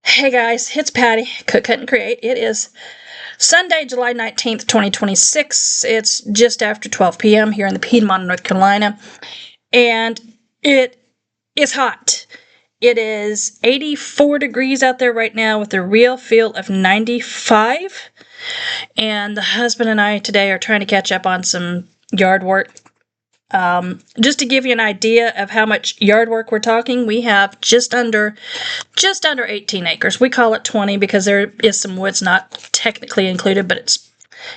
Hey guys, it's Patty, Cook, Cut, and Create. It is Sunday, July 19th, 2026. It's just after 12 p.m. here in the Piedmont, North Carolina, and it is hot. It is 84 degrees out there right now with a real feel of 95, and the husband and I today are trying to catch up on some yard work. Just to give you an idea of how much yard work we're talking, we have just under 18 acres. We call it 20 because there is some woods not technically included, but it's,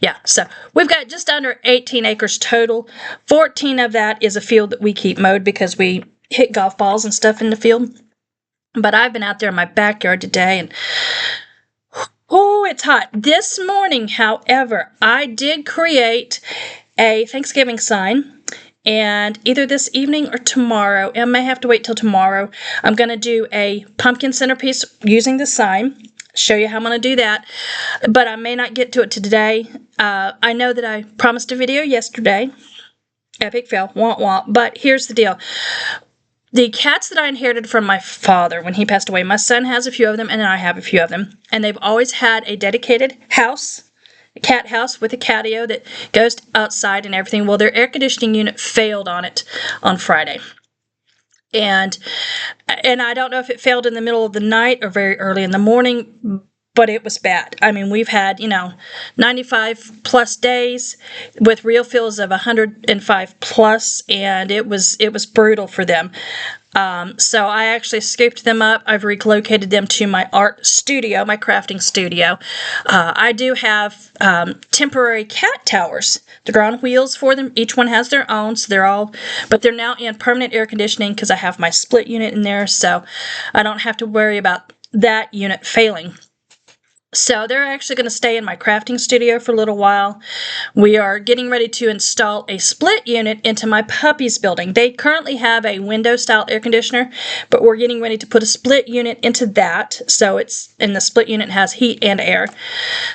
yeah. So we've got just under 18 acres total. 14 of that is a field that we keep mowed because we hit golf balls and stuff in the field. But I've been out there in my backyard today and oh, it's hot. This morning, however, I did create a Thanksgiving sign. And either this evening or tomorrow, I may have to wait till tomorrow, I'm going to do a pumpkin centerpiece using the sign. Show you how I'm going to do that. But I may not get to it today. I know that I promised a video yesterday. Epic fail. Womp womp. But here's the deal. The cats that I inherited from my father when he passed away, my son has a few of them and I have a few of them. And they've always had a dedicated house. Cat house with a catio that goes outside and everything. Well, their air conditioning unit failed on it on Friday. And I don't know if it failed in the middle of the night or very early in the morning, but it was bad. I mean, we've had, 95 plus days with real feels of 105 plus, and it was brutal for them. So I actually scooped them up. I've relocated them to my art studio, my crafting studio. I do have temporary cat towers. They're on wheels for them. Each one has their own, so but they're now in permanent air conditioning because I have my split unit in there, so I don't have to worry about that unit failing. So they're actually going to stay in my crafting studio for a little while. We are getting ready to install a split unit into my puppy's building. They currently have a window-style air conditioner, but we're getting ready to put a split unit into that. So the split unit has heat and air.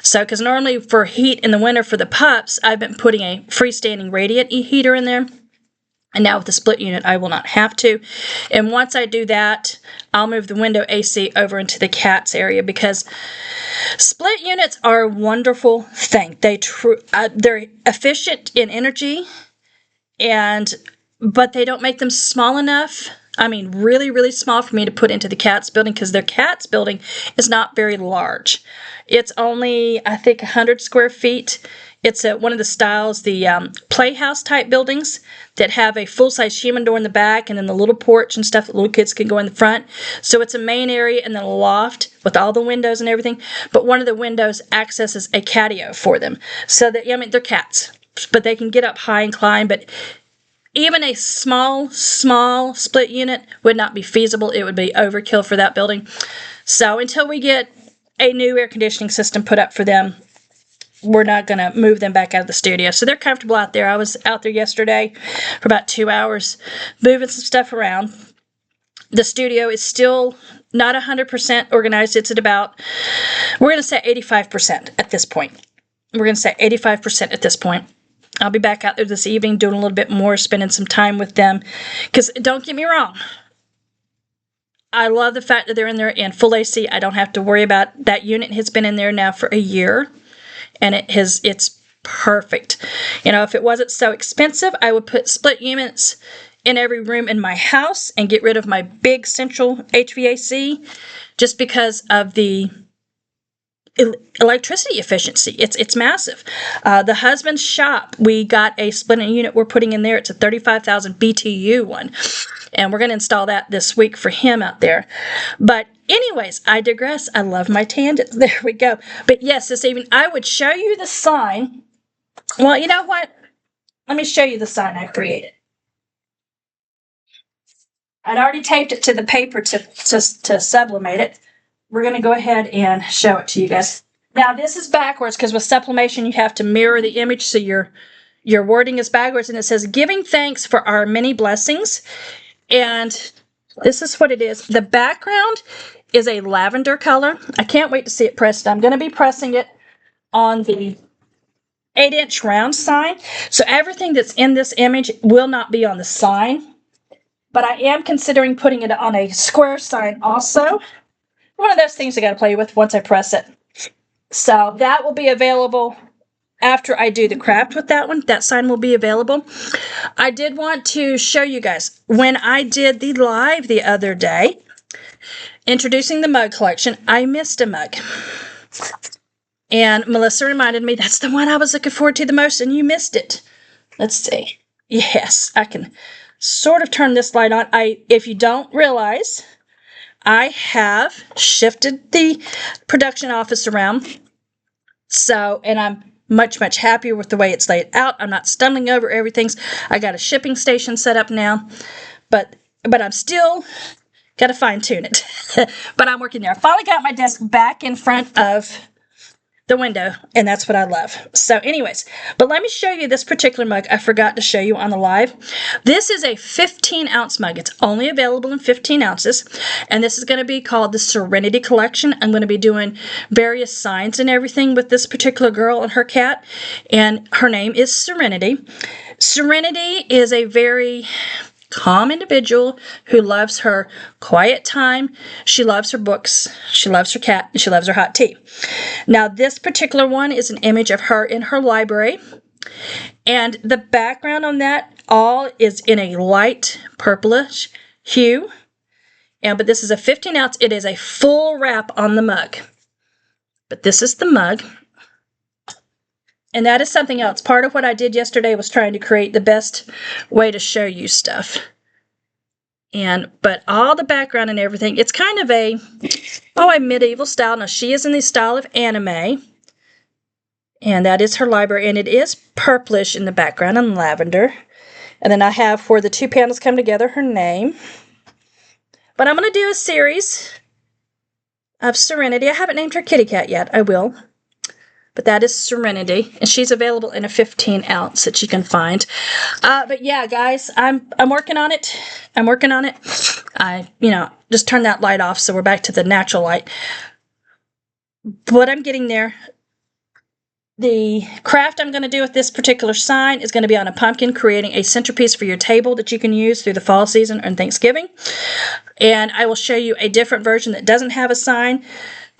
So, because normally for heat in the winter for the pups, I've been putting a freestanding radiant heater in there. And now with the split unit, I will not have to. And once I do that, I'll move the window AC over into the cats area because split units are a wonderful thing. They're efficient in energy, but they don't make them small enough. I mean, really, really small for me to put into the cat's building because their cat's building is not very large. It's only, I think, 100 square feet. It's one of the styles, the playhouse type buildings that have a full-size humidor in the back and then the little porch and stuff that little kids can go in the front. So it's a main area and then a loft with all the windows and everything. But one of the windows accesses a catio for them. So that, they're cats, but they can get up high and climb. But even a small split unit would not be feasible. It would be overkill for that building. So until we get a new air conditioning system put up for them, we're not going to move them back out of the studio. So they're comfortable out there. I was out there yesterday for about 2 hours moving some stuff around. The studio is still not 100% organized. It's at about, we're going to say 85% at this point. We're going to say 85% at this point. I'll be back out there this evening doing a little bit more, spending some time with them. Because don't get me wrong, I love the fact that they're in there in full AC. I don't have to worry about that unit. Has been in there now for a year. And it's perfect. If it wasn't so expensive, I would put split units in every room in my house and get rid of my big central HVAC just because of the electricity efficiency. It's massive. The husband's shop, we got a split unit we're putting in there. It's a 35,000 BTU one. And we're going to install that this week for him out there. But anyways, I digress. I love my tangents. There we go. But yes, this evening, I would show you the sign. Well, you know what? Let me show you the sign I created. I'd already taped it to the paper to sublimate it. We're going to go ahead and show it to you guys. Now, this is backwards because with sublimation, you have to mirror the image so your wording is backwards. And it says, giving thanks for our many blessings. And this is what it is. The background is a lavender color. I can't wait to see it pressed. I'm going to be pressing it on the 8-inch round sign. So everything that's in this image will not be on the sign. But I am considering putting it on a square sign also. one of those things I got to play with once I press it. So that will be available after I do the craft with that one. That sign will be available. I did want to show you guys, when I did the live the other day, introducing the mug collection, I missed a mug. And Melissa reminded me, that's the one I was looking forward to the most, and you missed it. Let's see. Yes, I can sort of turn this light on. If you don't realize, I have shifted the production office around. So, and I'm much, much happier with the way it's laid out. I'm not stumbling over everything. I got a shipping station set up now, but I'm still got to fine tune it. But I'm working there. I finally got my desk back in front of the window, and that's what I love. So anyways, but let me show you this particular mug I forgot to show you on the live. This is a 15-ounce mug. It's only available in 15 ounces, and this is going to be called the Serenity Collection. I'm going to be doing various signs and everything with this particular girl and her cat, and her name is Serenity. Serenity is a very calm individual who loves her quiet time. She loves her books. She loves her cat. And she loves her hot tea. Now, this particular one is an image of her in her library. And the background on that all is in a light purplish hue. But this is a 15 ounce. It is a full wrap on the mug. But this is the mug. And that is something else. Part of what I did yesterday was trying to create the best way to show you stuff. But all the background and everything, it's kind of a medieval style. Now, she is in the style of anime. And that is her library. And it is purplish in the background and lavender. And then I have, where the two panels come together, her name. But I'm going to do a series of Serenity. I haven't named her kitty cat yet. I will. But that is Serenity, and she's available in a 15 ounce that you can find. But yeah, guys, I'm working on it. I'm working on it. I just turned that light off, so we're back to the natural light. But I'm getting there. The craft I'm going to do with this particular sign is going to be on a pumpkin, creating a centerpiece for your table that you can use through the fall season and Thanksgiving. And I will show you a different version that doesn't have a sign,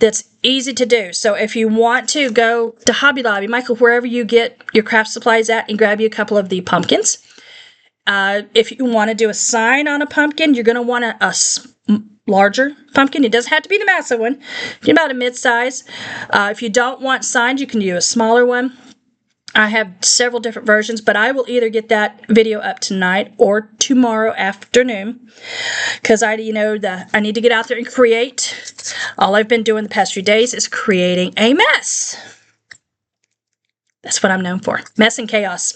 that's easy to do. So if you want to go to Hobby Lobby, Michael, wherever you get your craft supplies at, and grab you a couple of the pumpkins. If you want to do a sign on a pumpkin, you're going to want a larger pumpkin. It doesn't have to be the massive one. Get about a mid-size. If you don't want signs, you can do a smaller one. I have several different versions, but I will either get that video up tonight or tomorrow afternoon, because I need to get out there and create. All I've been doing the past few days is creating a mess. That's what I'm known for, mess and chaos.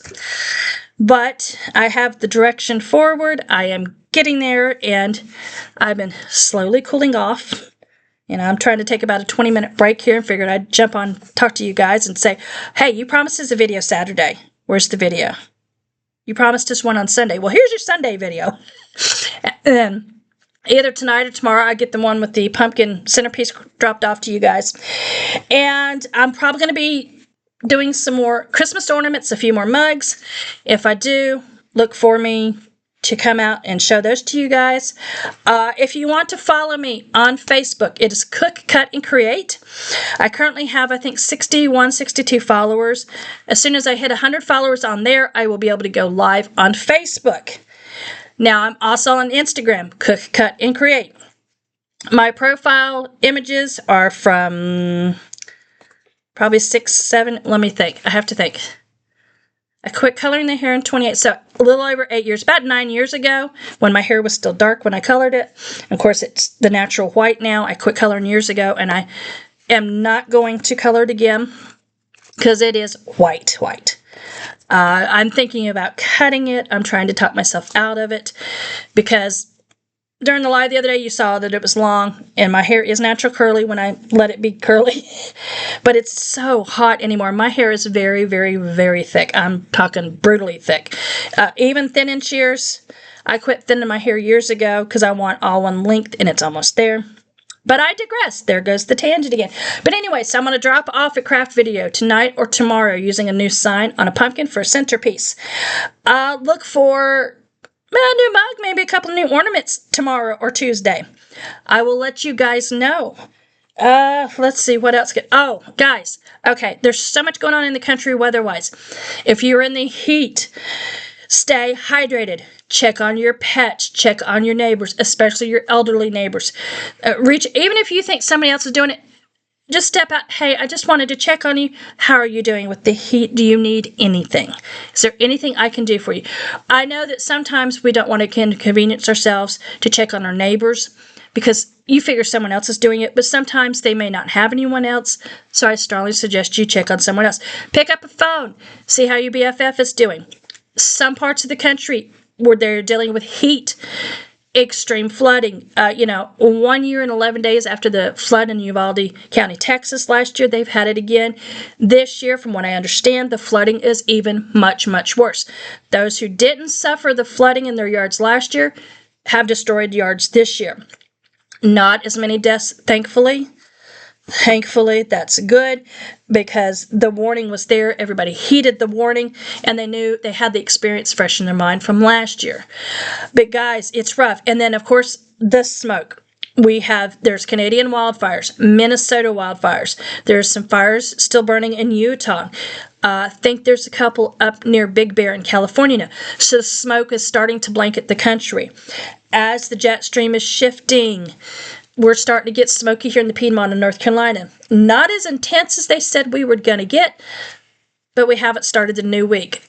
But I have the direction forward. I am getting there, and I've been slowly cooling off. I'm trying to take about a 20-minute break here and figured I'd jump on, talk to you guys and say, hey, you promised us a video Saturday. Where's the video? You promised us one on Sunday. Well, here's your Sunday video. And then either tonight or tomorrow, I get the one with the pumpkin centerpiece dropped off to you guys. And I'm probably going to be doing some more Christmas ornaments, a few more mugs. If I do, look for me to come out and show those to you guys. If you want to follow me on Facebook, it is Cook, Cut, and Create. I currently have, I think, 61, 62 followers. As soon as I hit 100 followers on there, I will be able to go live on Facebook. Now, I'm also on Instagram, Cook, Cut, and Create. My profile images are from probably 6, 7, let me think. I have to think. I quit coloring the hair in 28, so a little over 8 years, about 9 years ago, when my hair was still dark when I colored it. Of course, it's the natural white now. I quit coloring years ago, and I am not going to color it again because it is white. I'm thinking about cutting it. I'm trying to talk myself out of it because during the live the other day, you saw that it was long, and my hair is natural curly when I let it be curly. But it's so hot anymore. My hair is very, very, very thick. I'm talking brutally thick. Even thin and shears, I quit thinning my hair years ago because I want all one length, and it's almost there. But I digress. There goes the tangent again. But anyway, so I'm going to drop off a craft video tonight or tomorrow using a new sign on a pumpkin for a centerpiece. Look for a new mug, maybe a couple of new ornaments tomorrow or Tuesday. I will let you guys know Let's see what else. Oh, guys. Okay, there's so much going on in the country weather-wise. If you're in the heat, stay hydrated. Check on your pets. Check on your neighbors, especially your elderly neighbors. Even if you think somebody else is doing it, just step out. Hey, I just wanted to check on you. How are you doing with the heat? Do you need anything? Is there anything I can do for you? I know that sometimes we don't want to inconvenience ourselves to check on our neighbors because you figure someone else is doing it, but sometimes they may not have anyone else, so I strongly suggest you check on someone else. Pick up a phone. See how your BFF is doing. Some parts of the country where they're dealing with heat, extreme flooding. 1 year and 11 days after the flood in Uvalde County, Texas last year, they've had it again. This year, from what I understand, the flooding is even much, much worse. Those who didn't suffer the flooding in their yards last year have destroyed yards this year. Not as many deaths, thankfully. Thankfully, that's good because the warning was there. Everybody heeded the warning, and they knew they had the experience fresh in their mind from last year. But guys, it's rough. And then, of course, the smoke. There's Canadian wildfires, Minnesota wildfires. There's some fires still burning in Utah. I think there's a couple up near Big Bear in California now. So the smoke is starting to blanket the country. As the jet stream is shifting, we're starting to get smoky here in the Piedmont of North Carolina. Not as intense as they said we were going to get, but we haven't started the new week.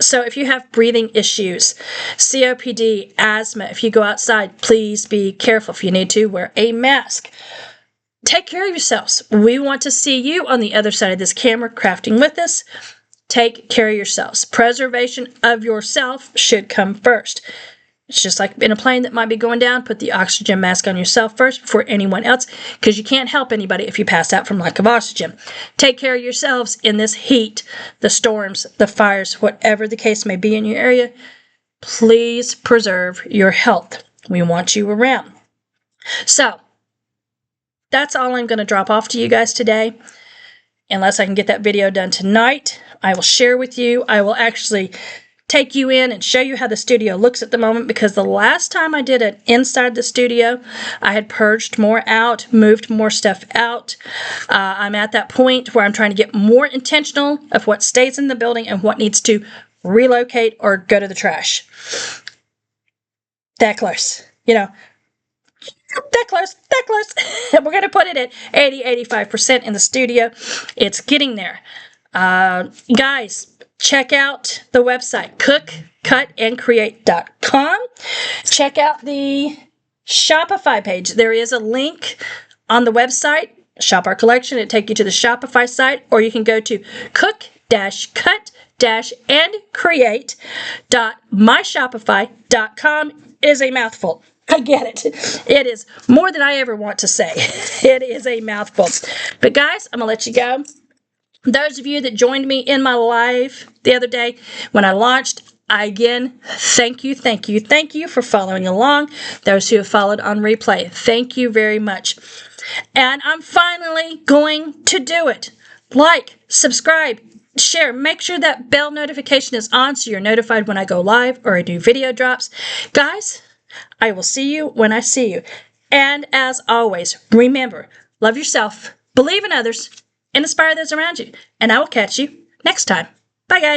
So if you have breathing issues, COPD, asthma, if you go outside, please be careful. If you need to, wear a mask. Take care of yourselves. We want to see you on the other side of this camera crafting with us. Take care of yourselves. Preservation of yourself should come first. It's just like in a plane that might be going down, put the oxygen mask on yourself first before anyone else, because you can't help anybody if you pass out from lack of oxygen. Take care of yourselves in this heat, the storms, the fires, whatever the case may be in your area. Please preserve your health. We want you around. So, that's all I'm going to drop off to you guys today. Unless I can get that video done tonight, I will share with you. I will actually take you in and show you how the studio looks at the moment, because the last time I did it inside the studio, I had purged more out, moved more stuff out. I'm at that point where I'm trying to get more intentional of what stays in the building and what needs to relocate or go to the trash. That close, that close. We're going to put it at 80-85% in the studio. It's getting there. Guys, check out the website, cookcutandcreate.com. Check out the Shopify page. There is a link on the website, Shop Our Collection. It'll take you to the Shopify site, or you can go to cook-cut-and-create.myshopify.com. It is a mouthful. I get it. It is more than I ever want to say. It is a mouthful. But guys, I'm going to let you go. Those of you that joined me in my live the other day when I launched, again, thank you for following along. Those who have followed on replay, thank you very much. And I'm finally going to do it. Like, subscribe, share. Make sure that bell notification is on so you're notified when I go live or a new video drops. Guys, I will see you when I see you. And as always, remember, love yourself, believe in others, and inspire those around you. And I will catch you next time. Bye, guys.